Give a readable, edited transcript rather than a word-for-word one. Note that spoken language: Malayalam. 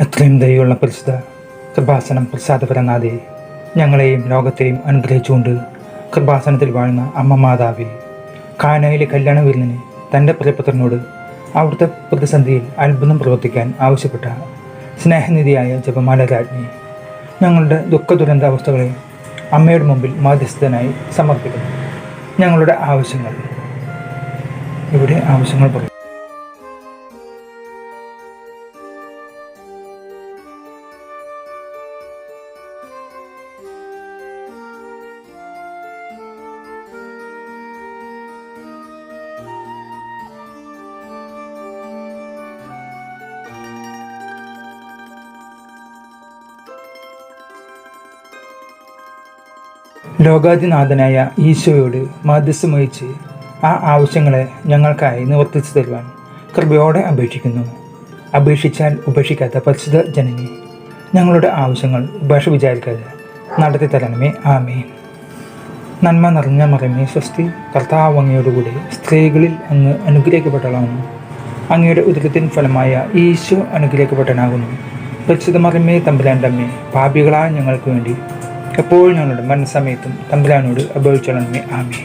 എത്രയും ദയുള്ള പരിശുദ്ധ കൃപാസനം പ്രസാദപരനാഥേ, ഞങ്ങളെയും ലോകത്തെയും അനുഗ്രഹിച്ചുകൊണ്ട് കൃപാസനത്തിൽ വാഴുന്ന അമ്മ മാതാവേ, കാനായിലെ കല്യാണ വിരുന്നിന് തൻ്റെ പ്രിയപുത്രനോട് അവിടുത്തെ പ്രതിസന്ധിയിൽ അത്ഭുതം പ്രവർത്തിക്കാൻ ആവശ്യപ്പെട്ട സ്നേഹനിധിയായ ജപമാല രാജ്ഞി, ഞങ്ങളുടെ ദുഃഖ അവസ്ഥകളെ അമ്മയുടെ മുമ്പിൽ മാധ്യസ്ഥനായി സമർപ്പിക്കുന്നു. ഞങ്ങളുടെ ആവശ്യങ്ങൾ ഇവിടെ ആവശ്യങ്ങൾ പറയും. ലോകാധിനാഥനായ ഈശോയോട് മാധ്യസ്ഥം വഹിച്ച് ആ ആവശ്യങ്ങളെ ഞങ്ങൾക്കായി നിവർത്തിച്ചു തരുവാൻ കൃപയോടെ അപേക്ഷിക്കുന്നു. അപേക്ഷിച്ചാൽ ഉപേക്ഷിക്കാത്ത പരിശുദ്ധ ജനനി, ഞങ്ങളുടെ ആവശ്യങ്ങൾ ഉപേക്ഷ വിചാരിക്കാതെ നടത്തി തരണമേ. ആമേൻ. നന്മ നിറഞ്ഞ മറിയമേ സ്വസ്തി, കർത്താവ് അങ്ങയോടുകൂടി സ്ത്രീകളിൽ അങ്ങ് അനുഗ്രഹിക്കപ്പെട്ടവളാകുന്നു. അങ്ങയുടെ ഉദരത്തിൻ ഫലമായ ഈശോ അനുഗ്രഹിക്കപ്പെട്ടവനാകുന്നു. പരിശുദ്ധ മറിയമേ തമ്പുരാൻ്റെ അമ്മേ, പാപികളായ ഞങ്ങൾക്ക് വേണ്ടി എപ്പോഴും ഞങ്ങളുടെ മരണസമയത്തും തമ്പുരാനോട് അപേക്ഷിച്ചോളണമേ. ആമേൻ.